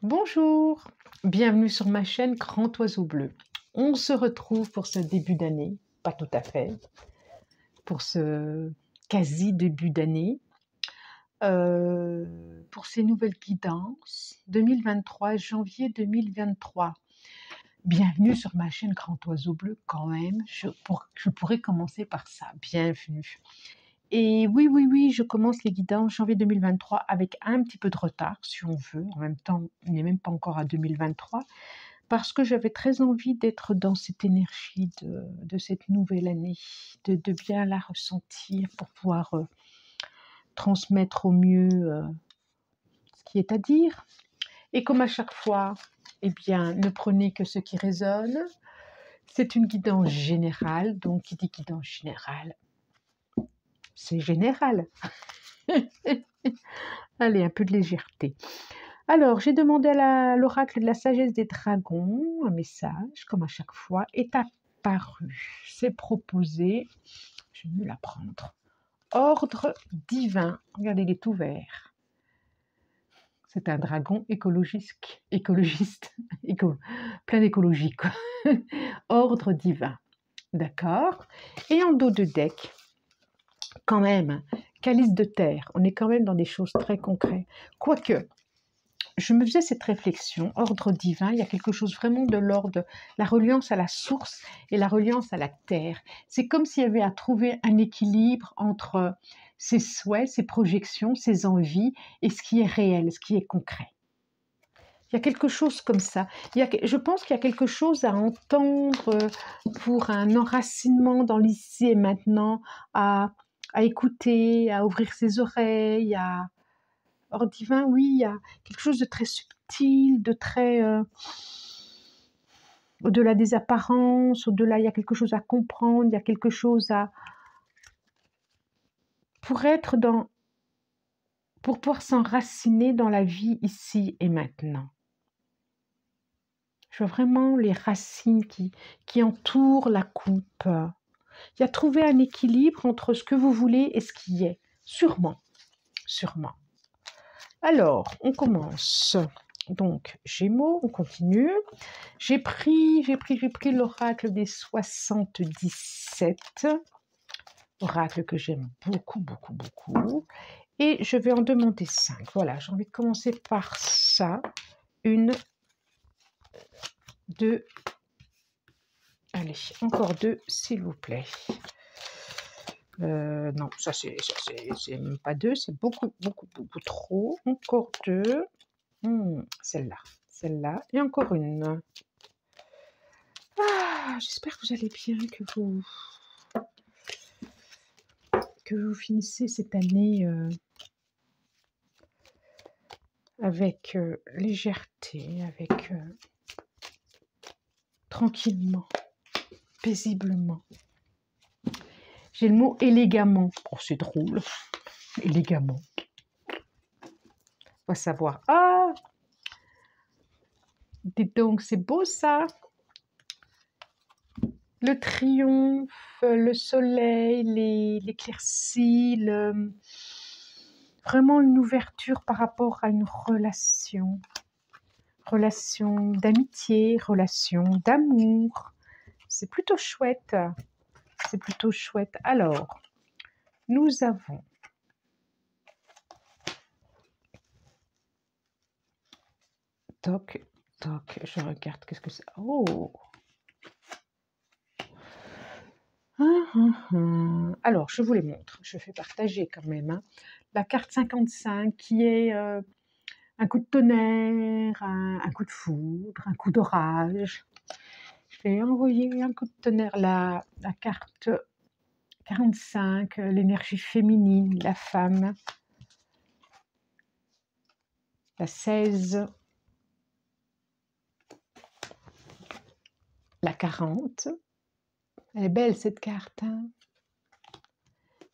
Bonjour, bienvenue sur ma chaîne Grand Oiseau Bleu. On se retrouve pour ce début d'année, pas tout à fait, pour ce quasi début d'année, pour ces nouvelles guidances 2023, janvier 2023. Bienvenue sur ma chaîne Grand Oiseau Bleu quand même, je pourrais commencer par ça, bienvenue. Et oui, je commence les guidances janvier 2023 avec un petit peu de retard, si on veut. En même temps, on n'est même pas encore à 2023, parce que j'avais très envie d'être dans cette énergie de cette nouvelle année, de bien la ressentir pour pouvoir transmettre au mieux ce qui est à dire. Et comme à chaque fois, eh bien, ne prenez que ce qui résonne. C'est une guidance générale, donc qui dit guidance générale, c'est général. Allez, un peu de légèreté. Alors, j'ai demandé à l'oracle de la sagesse des dragons, un message, comme à chaque fois, est apparu. C'est proposé, je vais mieux la prendre. Ordre divin. Regardez, il est tout vert. C'est un dragon écologiste, plein d'écologie, quoi. Ordre divin. D'accord. Et en dos de deck, quand même, calice de terre. On est quand même dans des choses très concrètes. Quoique, je me faisais cette réflexion, ordre divin, il y a quelque chose vraiment de l'ordre, la reliance à la source et la reliance à la terre. C'est comme s'il y avait à trouver un équilibre entre ses souhaits, ses projections, ses envies et ce qui est réel, ce qui est concret. Il y a quelque chose comme ça. Je pense qu'il y a quelque chose à entendre pour un enracinement dans l'ici et maintenant, à écouter, à ouvrir ses oreilles, Ordre divin, oui, il y a quelque chose de très subtil, de très... au-delà des apparences, au-delà, il y a quelque chose à comprendre, il y a quelque chose à... pour pouvoir s'enraciner dans la vie ici et maintenant. Je vois vraiment les racines qui entourent la coupe. Il y a trouver un équilibre entre ce que vous voulez et ce qui est. Sûrement. Alors, on commence. Donc, Gémeaux, on continue. J'ai pris l'oracle des 77, oracle que j'aime beaucoup. Et je vais en demander 5. Voilà, j'ai envie de commencer par ça. 1, 2. Allez, encore 2, s'il vous plaît. Non, ça c'est même pas 2, c'est beaucoup trop. Encore 2. Celle-là. Et encore une. Ah, j'espère que vous allez bien, que vous finissez cette année avec légèreté, avec tranquillement, paisiblement. J'ai le mot élégamment. Oh, c'est drôle. Élégamment. On va savoir. Ah, dites donc, c'est beau ça. Le triomphe, le soleil, l'éclaircie, vraiment une ouverture par rapport à une relation d'amitié, relation d'amour. C'est plutôt chouette. Alors, nous avons toc, je regarde, qu'est-ce que c'est? Oh! Alors, je vous les montre, je fais partager quand même. Hein. La carte 55 qui est un coup de tonnerre, un coup de foudre, un coup d'orage. Je vais envoyer un coup de tonnerre, la carte 45, l'énergie féminine, la femme. La 16, la 40. Elle est belle cette carte. Hein,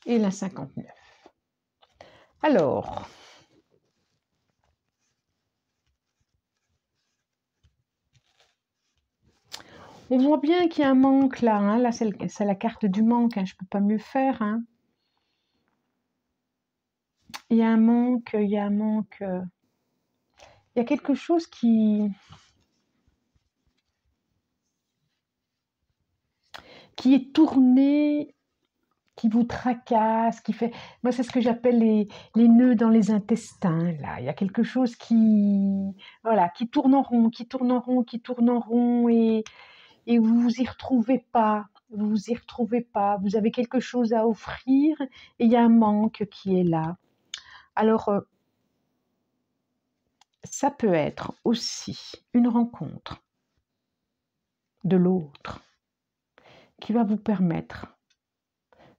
et la 59. Alors, on voit bien qu'il y a un manque là. Hein. Là, c'est la carte du manque. Hein. Je ne peux pas mieux faire. Hein. Il y a un manque. il y a quelque chose qui est tourné, qui vous tracasse, qui fait... Moi, c'est ce que j'appelle les nœuds dans les intestins, là. Il y a quelque chose voilà, qui tourne en rond, qui tourne en rond, qui tourne en rond, et vous vous y retrouvez pas. Vous vous y retrouvez pas. Vous avez quelque chose à offrir, et il y a un manque qui est là. Alors, ça peut être aussi une rencontre de l'autre qui va vous permettre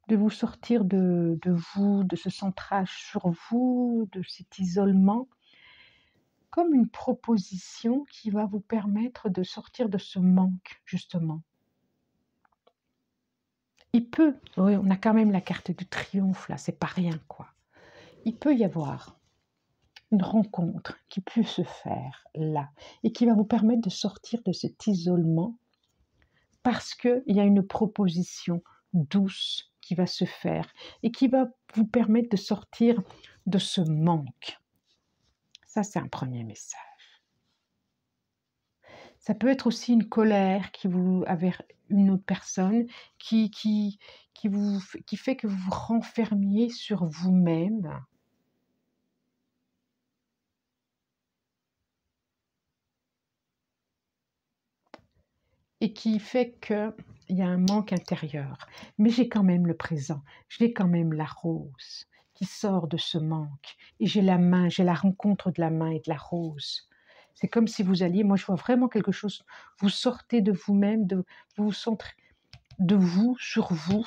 de vous sortir de vous, de ce centrage sur vous, de cet isolement, comme une proposition qui va vous permettre de sortir de ce manque, justement. Il peut, oui, on a quand même la carte du triomphe, là, c'est pas rien, quoi. Il peut y avoir une rencontre qui peut se faire là, et qui va vous permettre de sortir de cet isolement, parce qu'il y a une proposition douce qui va se faire et qui va vous permettre de sortir de ce manque. Ça, c'est un premier message. Ça peut être aussi une colère qui vous avec une autre personne qui fait que vous vous renfermiez sur vous-même. Et qui fait qu'il y a un manque intérieur. Mais j'ai quand même le présent, j'ai quand même la rose qui sort de ce manque. Et j'ai la main, j'ai la rencontre de la main et de la rose. C'est comme si vous alliez, moi je vois vraiment quelque chose, vous sortez de vous-même, vous vous centrez de vous sur vous,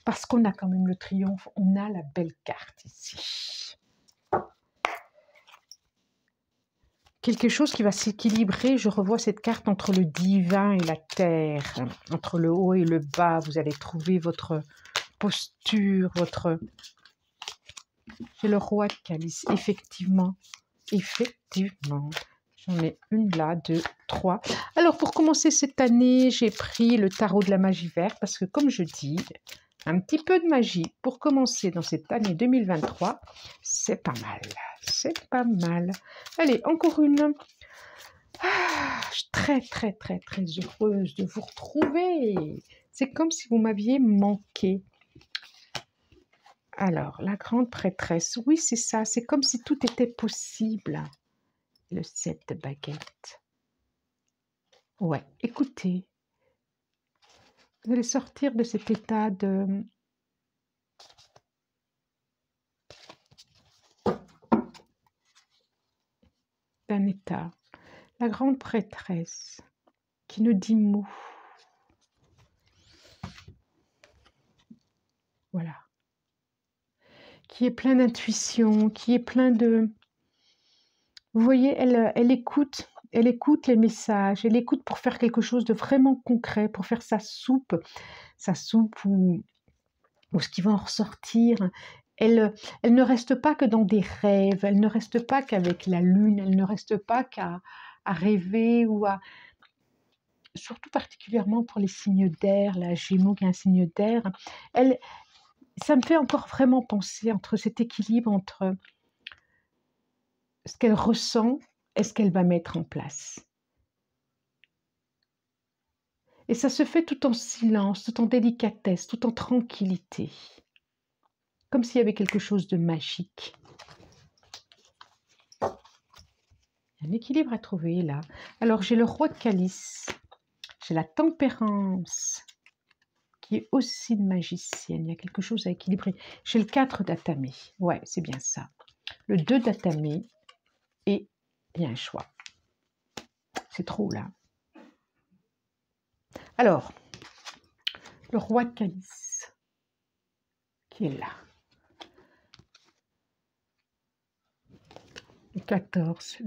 parce qu'on a quand même le triomphe, on a la belle carte ici. Quelque chose qui va s'équilibrer, je revois cette carte entre le divin et la terre, entre le haut et le bas, vous allez trouver votre posture, C'est le roi de calice, effectivement, j'en ai une là, deux, trois. Alors pour commencer cette année, j'ai pris le tarot de la magie verte, parce que comme je dis, un petit peu de magie pour commencer dans cette année 2023, c'est pas mal, c'est pas mal. Allez, encore une. Je suis très, très, très, très heureuse de vous retrouver. C'est comme si vous m'aviez manqué. Alors, la grande prêtresse, oui, c'est ça. C'est comme si tout était possible. Le 7 de baguette. Ouais, écoutez. Vous allez sortir de cet état d'un état. La grande prêtresse qui ne dit mot. Voilà. Qui est plein d'intuition, qui est plein de... Vous voyez, elle écoute les messages, elle écoute pour faire quelque chose de vraiment concret, pour faire sa soupe ou ce qui va en ressortir. Elle ne reste pas que dans des rêves, elle ne reste pas qu'avec la lune, elle ne reste pas qu'à rêver ou à... Surtout particulièrement pour les signes d'air, la Gémeaux qui est un signe d'air, ça me fait encore vraiment penser entre cet équilibre entre ce qu'elle ressent et ce qu'elle va mettre en place. Et ça se fait tout en silence, tout en délicatesse, tout en tranquillité. Comme s'il y avait quelque chose de magique. Il y a un équilibre à trouver là. Alors j'ai le roi de calice, j'ai la tempérance, qui est aussi une magicienne. Il y a quelque chose à équilibrer. J'ai le 4 d'atamé. Ouais, c'est bien ça. Le 2 d'atamé. Et il y a un choix. C'est trop là. Alors, le roi de calice, qui est là. Le 14,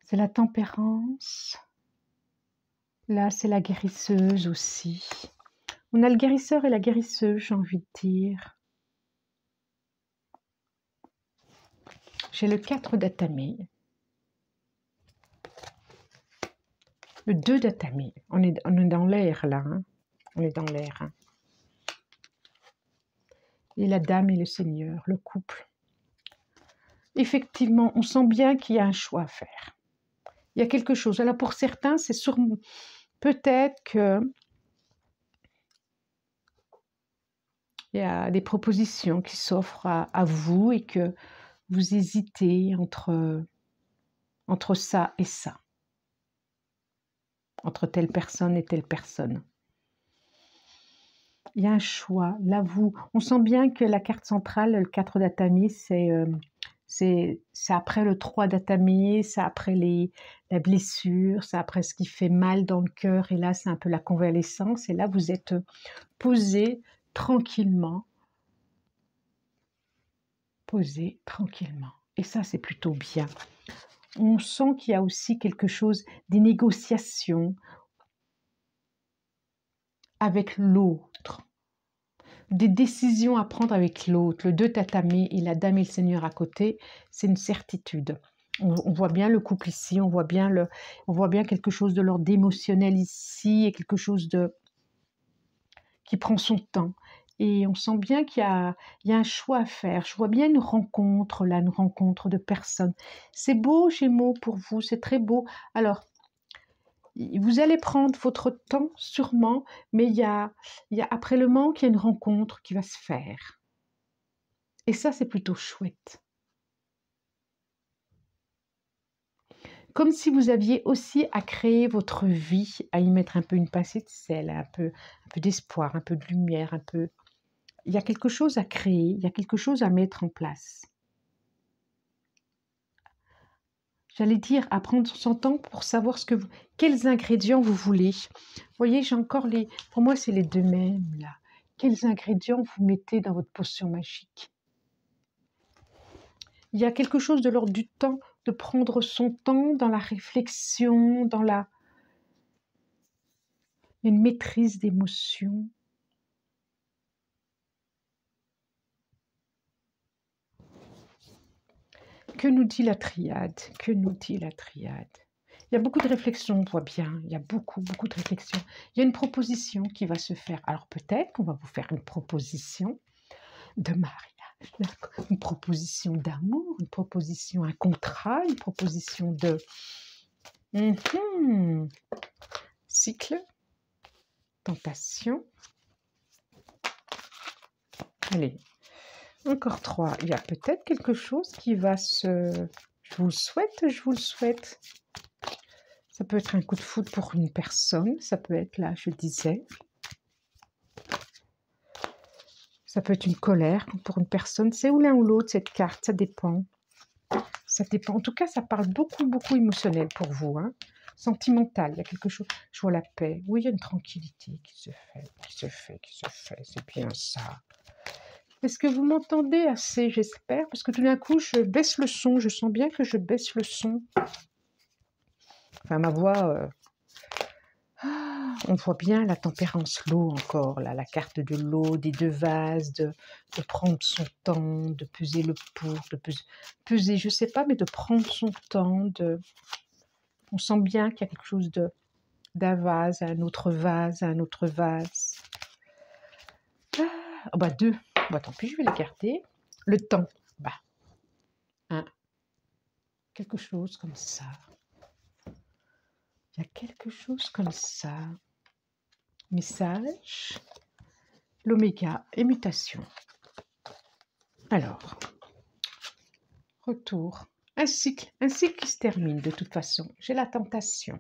c'est la tempérance. Là, c'est la guérisseuse aussi. On a le guérisseur et la guérisseuse, j'ai envie de dire. J'ai le 4 d'atamé. Le 2 d'atamé. On est dans l'air là. Hein. On est dans l'air. Hein. Et la dame et le seigneur, le couple. effectivement, on sent bien qu'il y a un choix à faire. Il y a quelque chose. Alors pour certains, c'est sûrement peut-être que il y a des propositions qui s'offrent à vous et que vous hésitez entre ça et ça, entre telle personne et telle personne. Il y a un choix. Là, on sent bien que la carte centrale, le 4 d'Atami, c'est après le 3 d'Atami, c'est après la blessure, c'est après ce qui fait mal dans le cœur. Et là, c'est un peu la convalescence. Et là, vous êtes posé tranquillement. Posé tranquillement. Et ça, c'est plutôt bien. On sent qu'il y a aussi quelque chose, des négociations avec l'autre, des décisions à prendre avec l'autre. Le 2 tatami et la dame et le seigneur à côté, c'est une certitude. On voit bien le couple ici, on voit bien quelque chose de l'ordre émotionnel ici et quelque chose qui prend son temps. Et on sent bien qu'il y a un choix à faire. Je vois bien une rencontre, là, une rencontre de personnes. C'est beau, Gémeaux, pour vous, c'est très beau. Alors, vous allez prendre votre temps, sûrement, mais il y a après le manque, il y a une rencontre qui va se faire. Et ça, c'est plutôt chouette. Comme si vous aviez aussi à créer votre vie, à y mettre un peu une pincée de sel, un peu d'espoir, un peu de lumière, un peu... Il y a quelque chose à créer, il y a quelque chose à mettre en place. J'allais dire, à prendre son temps pour savoir quels ingrédients vous voulez. Vous voyez, j'ai encore pour moi, c'est les deux mêmes, là. Quels ingrédients vous mettez dans votre potion magique? Il y a quelque chose de l'ordre du temps, de prendre son temps dans la réflexion, dans une maîtrise d'émotion. Que nous dit la triade? Que nous dit la triade? Il y a beaucoup de réflexions, on voit bien. Il y a beaucoup de réflexions. Il y a une proposition qui va se faire. Alors peut-être qu'on va vous faire une proposition de mariage, une proposition d'amour, une proposition, un contrat, une proposition de cycle, tentation. Allez, encore 3. Il y a peut-être quelque chose qui va se... Je vous le souhaite. Ça peut être un coup de foudre pour une personne, ça peut être, là, je disais. Ça peut être une colère pour une personne. C'est ou l'un ou l'autre, cette carte, ça dépend. Ça dépend. En tout cas, ça parle beaucoup émotionnel pour vous. Hein. Sentimental, il y a quelque chose. Je vois la paix. Oui, il y a une tranquillité qui se fait. C'est bien ça. Est-ce que vous m'entendez assez, j'espère? Parce que tout d'un coup, je baisse le son. Je sens bien que je baisse le son. Enfin, ma voix... on voit bien la tempérance, l'eau encore, là, la carte de l'eau, des deux vases, de prendre son temps, de peser le pour, de peser, je ne sais pas, mais de prendre son temps, on sent bien qu'il y a quelque chose d'un vase à un autre vase, à un autre vase. Ah, bah 2, bah tant pis, je vais les garder. Le temps, bah, quelque chose comme ça. Il y a quelque chose comme ça. Message, l'oméga et mutation. Alors, retour. Un cycle qui se termine de toute façon. J'ai la tentation.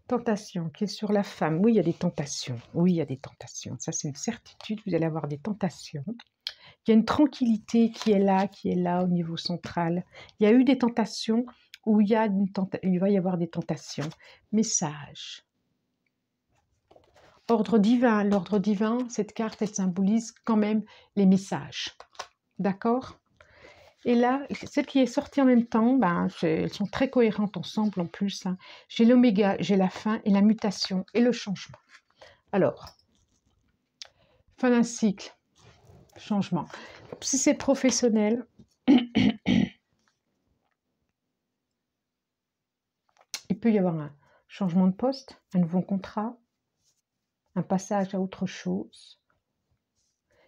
Tentation qui est sur la femme. Oui, il y a des tentations. Oui, il y a des tentations. Ça, c'est une certitude. Vous allez avoir des tentations. Il y a une tranquillité qui est là au niveau central. Il y a eu des tentations où il va y avoir des tentations. Message. Ordre divin. L'ordre divin, cette carte, elle symbolise quand même les messages. D'accord? Et là, celle qui est sortie en même temps, ben, elles sont très cohérentes ensemble en plus. Hein. J'ai l'oméga, j'ai la fin et la mutation et le changement. Alors, fin d'un cycle, changement. Si c'est professionnel, il peut y avoir un changement de poste, un nouveau contrat, un passage à autre chose.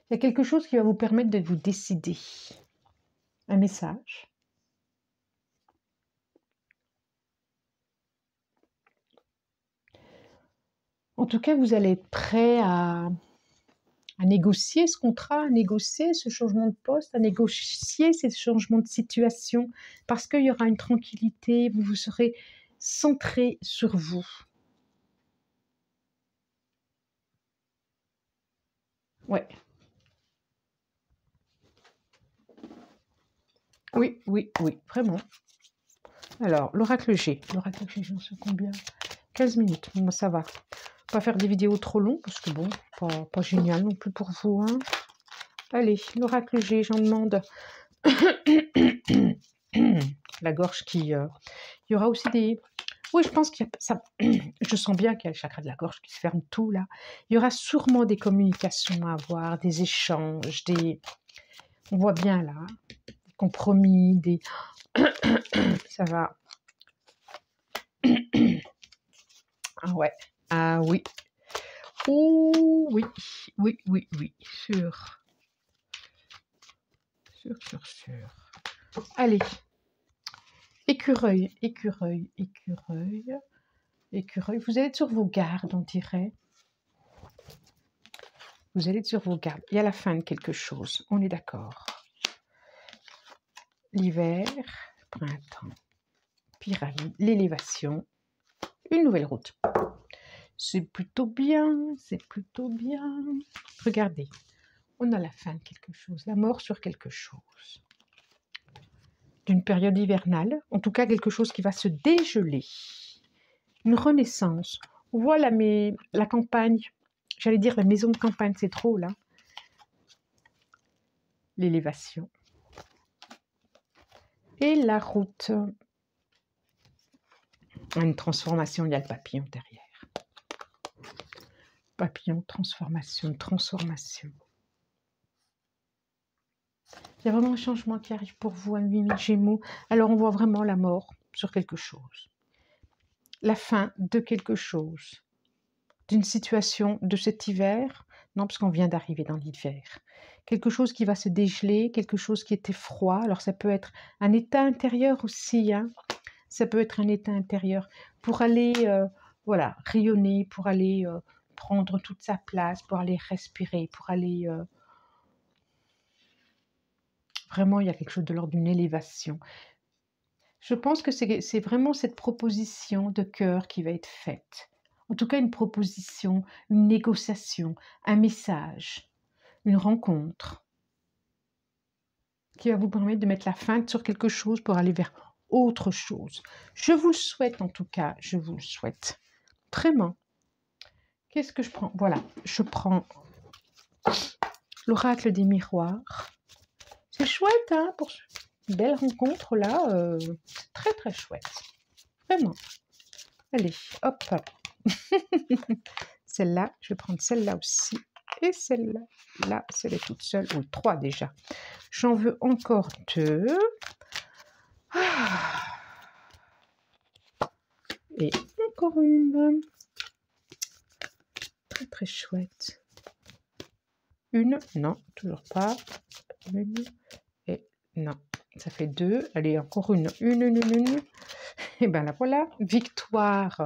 Il y a quelque chose qui va vous permettre de vous décider. un message. En tout cas, vous allez être prêt à négocier ce contrat, à négocier ce changement de poste, à négocier ces changements de situation, parce qu'il y aura une tranquillité, vous vous serez centré sur vous. Ouais. Oui, oui, oui, vraiment. Alors, l'oracle G, j'en sais combien? 15 minutes, bon, ça va. Pas faire des vidéos trop longues, parce que bon, pas génial non plus pour vous. Hein. Allez, l'oracle G, j'en demande. La gorge qui... il y aura aussi des... Oui, je pense qu'il y a ça. Je sens bien qu'il y a le chakra de la gorge qui se ferme tout là. Il y aura sûrement des communications à avoir, des échanges, des... On voit bien là, des compromis, des... Ça va. Ah ouais. Ah oui. Oh oui. Oui, oui, oui. Sûr. Sûr, sûr, sûr. Allez. Écureuil, écureuil, écureuil. Écureuil. Vous allez être sur vos gardes, on dirait. Vous allez être sur vos gardes. Il y a la fin de quelque chose. On est d'accord. L'hiver, printemps, pyramide, l'élévation, une nouvelle route. C'est plutôt bien, c'est plutôt bien. Regardez, on a la fin de quelque chose, la mort sur quelque chose. D'une période hivernale, en tout cas quelque chose qui va se dégeler. Une renaissance. On voit la campagne, j'allais dire la maison de campagne, c'est trop là. L'élévation. Et la route. Une transformation, il y a le papillon derrière. Papillon, transformation, transformation. Il y a vraiment un changement qui arrive pour vous, un 8000 Gémeaux. Alors on voit vraiment la mort sur quelque chose. La fin de quelque chose. D'une situation de cet hiver. Non, parce qu'on vient d'arriver dans l'hiver. Quelque chose qui va se dégeler, quelque chose qui était froid. Alors ça peut être un état intérieur aussi. Hein. Ça peut être un état intérieur pour aller voilà, rayonner, pour aller prendre toute sa place, pour aller respirer, pour aller... Vraiment, il y a quelque chose de l'ordre d'une élévation. Je pense que c'est vraiment cette proposition de cœur qui va être faite. En tout cas, une proposition, une négociation, un message, une rencontre qui va vous permettre de mettre la fin sur quelque chose pour aller vers autre chose. Je vous le souhaite en tout cas, je vous le souhaite. Vraiment. Qu'est-ce que je prends? Voilà, je prends l'oracle des miroirs. C'est chouette, hein, pour une belle rencontre là. C'est très très chouette. Vraiment. Allez, hop, hop. Celle-là, je vais prendre celle-là aussi. Et celle-là, là, celle est toute seule. Ou 3 déjà. J'en veux encore 2. Ah. Et encore une. Très très chouette. Une, non, toujours pas. Une, et non, ça fait 2. Allez, encore une. Une. Et bien là, voilà. Victoire.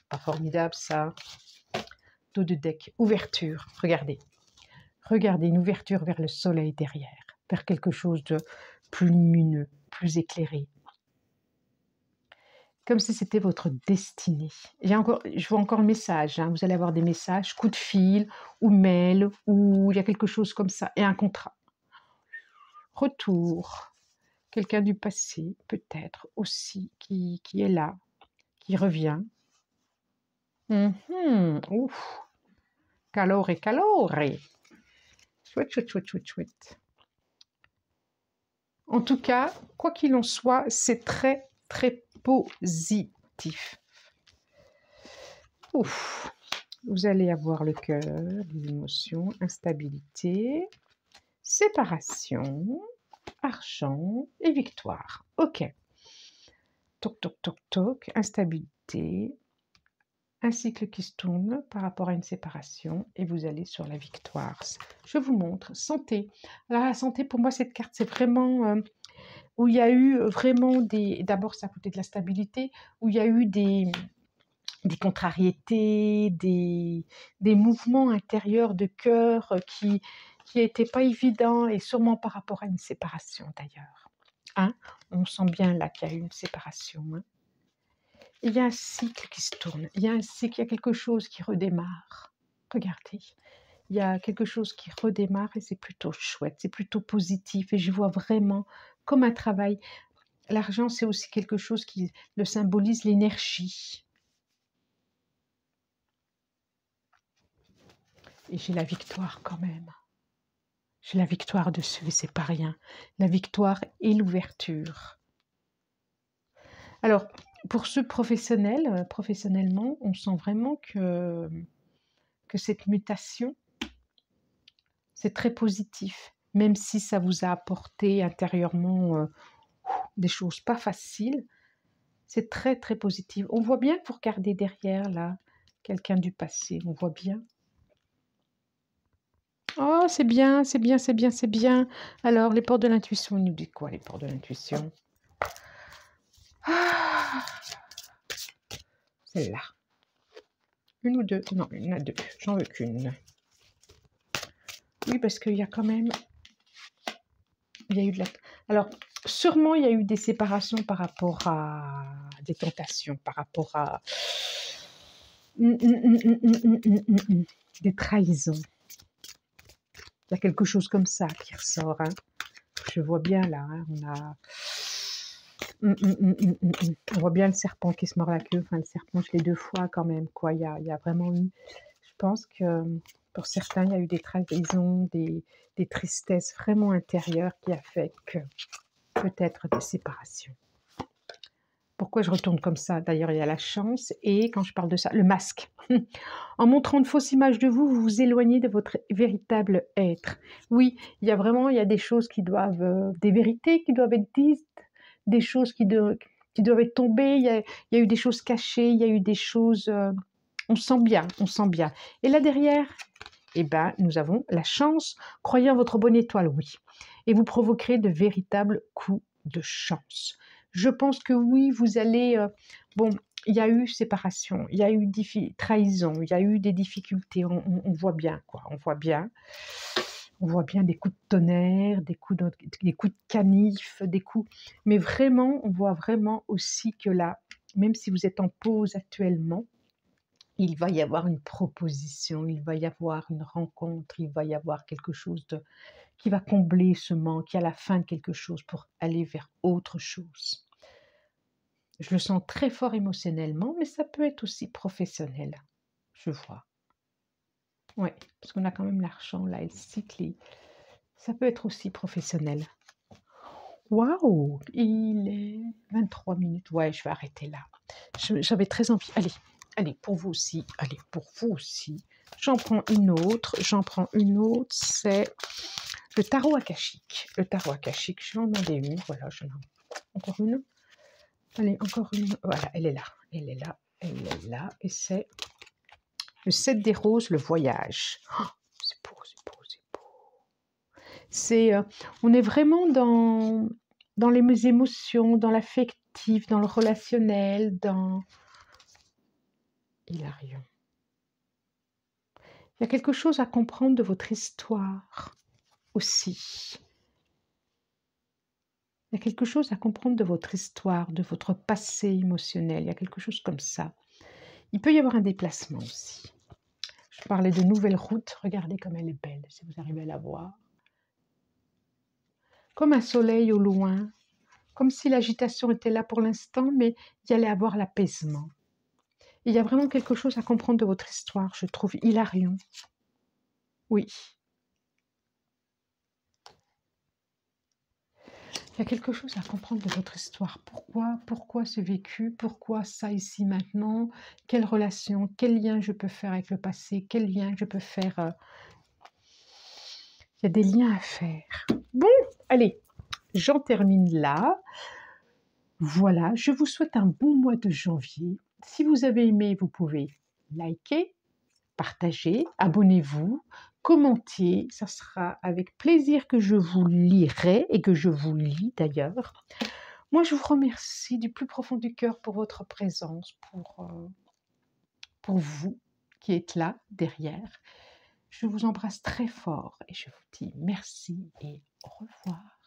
Pas formidable ça. Dos de deck, ouverture. Regardez. Regardez, une ouverture vers le soleil derrière. Vers quelque chose de plus lumineux, plus éclairé. Comme si c'était votre destinée. Je vois encore le message. Hein. Vous allez avoir des messages, coup de fil, ou mail, ou il y a quelque chose comme ça. Et un contrat. Retour. Quelqu'un du passé, peut-être aussi, qui est là, qui revient. Ouf. Calore, calore. Chouette, chouette, chouette, chouette, chouette. En tout cas, quoi qu'il en soit, c'est très, très positif. Ouf. Vous allez avoir le cœur, les émotions, instabilité, séparation, argent et victoire. Ok. Toc, toc, toc, toc, instabilité, un cycle qui se tourne par rapport à une séparation et vous allez sur la victoire. Je vous montre, santé. Alors la santé, pour moi, cette carte, c'est vraiment où il y a eu vraiment des... D'abord, c'est à côté de la stabilité, où il y a eu des contrariétés, des mouvements intérieurs de cœur qui n'étaient pas évidents, et sûrement par rapport à une séparation d'ailleurs. Hein? On sent bien là qu'il y a eu une séparation. Hein? Il y a un cycle qui se tourne, il y a un cycle, il y a quelque chose qui redémarre. Regardez, il y a quelque chose qui redémarre et c'est plutôt chouette, c'est plutôt positif et je vois vraiment comme un travail. L'argent, c'est aussi quelque chose qui le symbolise, l'énergie. Et j'ai la victoire quand même. J'ai la victoire dessus et c'est pas rien. La victoire et l'ouverture. Alors, pour ceux professionnels, professionnellement, on sent vraiment que cette mutation, c'est très positif, même si ça vous a apporté intérieurement des choses pas faciles, c'est très très positif. On voit bien que vous regardez derrière là, quelqu'un du passé, on voit bien. Oh, c'est bien, c'est bien, c'est bien, c'est bien. Alors, les portes de l'intuition, ils nous disent quoi, les portes de l'intuition? Ah, celle-là. Une ou deux? Non, il y en a deux. J'en veux qu'une. Oui, parce qu'il y a quand même... Il y a eu de la... Alors, sûrement, il y a eu des séparations par rapport à des tentations, par rapport à des trahisons. Il y a quelque chose comme ça qui ressort. Hein. Je vois bien là, hein, on a... On voit bien le serpent qui se mord la queue. Enfin, le serpent, je l'ai deux fois quand même. Quoi. Il y a vraiment eu... Je pense que pour certains, il y a eu des trahisons, des tristesses vraiment intérieures qui a fait que peut-être des séparations. Pourquoi je retourne comme ça? D'ailleurs, il y a la chance. Et quand je parle de ça, le masque. En montrant une fausse image de vous, vous vous éloignez de votre véritable être. Oui, il y a vraiment, il y a des choses qui doivent, des vérités qui doivent être dites, des choses qui doivent être tombées. Il y a eu des choses cachées, il y a eu des choses... on sent bien, on sent bien. Et là derrière, eh ben, nous avons la chance. Croyez en votre bonne étoile, oui. Et vous provoquerez de véritables coups de chance. Je pense que oui, vous allez... bon, il y a eu séparation, il y a eu trahison, il y a eu des difficultés, on voit bien, quoi, on voit bien. On voit bien des coups de tonnerre, des coups de canif, des coups... Mais vraiment, on voit vraiment aussi que là, même si vous êtes en pause actuellement, il va y avoir une proposition, il va y avoir une rencontre, il va y avoir quelque chose qui va combler ce manque, qui est à la fin de quelque chose pour aller vers autre chose. Je le sens très fort émotionnellement, mais ça peut être aussi professionnel, je vois. Oui, parce qu'on a quand même l'argent là, et le cycle, ça peut être aussi professionnel. Waouh, il est 23 minutes. Ouais, je vais arrêter là. J'avais très envie. Allez, pour vous aussi. Allez, pour vous aussi. J'en prends une autre. C'est le tarot akashique. Le tarot akashique, je vais en demander une. Voilà, j'en ai encore une. Allez, encore une. Voilà, elle est là. Elle est là. Elle est là. Et c'est le 7 des roses, le voyage. Oh, c'est beau, c'est beau, c'est beau. On est vraiment dans les émotions, dans l'affectif, dans le relationnel, dans... Hilarion. Il y a quelque chose à comprendre de votre histoire aussi. Il y a quelque chose à comprendre de votre histoire, de votre passé émotionnel. Il y a quelque chose comme ça. Il peut y avoir un déplacement aussi. Je parlais de nouvelles routes. Regardez comme elle est belle, si vous arrivez à la voir. Comme un soleil au loin. Comme si l'agitation était là pour l'instant, mais il y allait avoir l'apaisement. Il y a vraiment quelque chose à comprendre de votre histoire, je trouve. Hilarion. Oui. Il y a quelque chose à comprendre de votre histoire. Pourquoi ce vécu? Pourquoi ça ici maintenant? Quelle relation? Quel lien je peux faire avec le passé? Quel lien je peux faire? Il y a des liens à faire. Bon, allez, j'en termine là. Voilà, je vous souhaite un bon mois de janvier. Si vous avez aimé, vous pouvez liker, partager, abonnez-vous, commenter. Ça sera avec plaisir que je vous lirai et que je vous lis d'ailleurs. Moi, je vous remercie du plus profond du cœur pour votre présence, pour vous qui êtes là derrière. Je vous embrasse très fort et je vous dis merci et au revoir.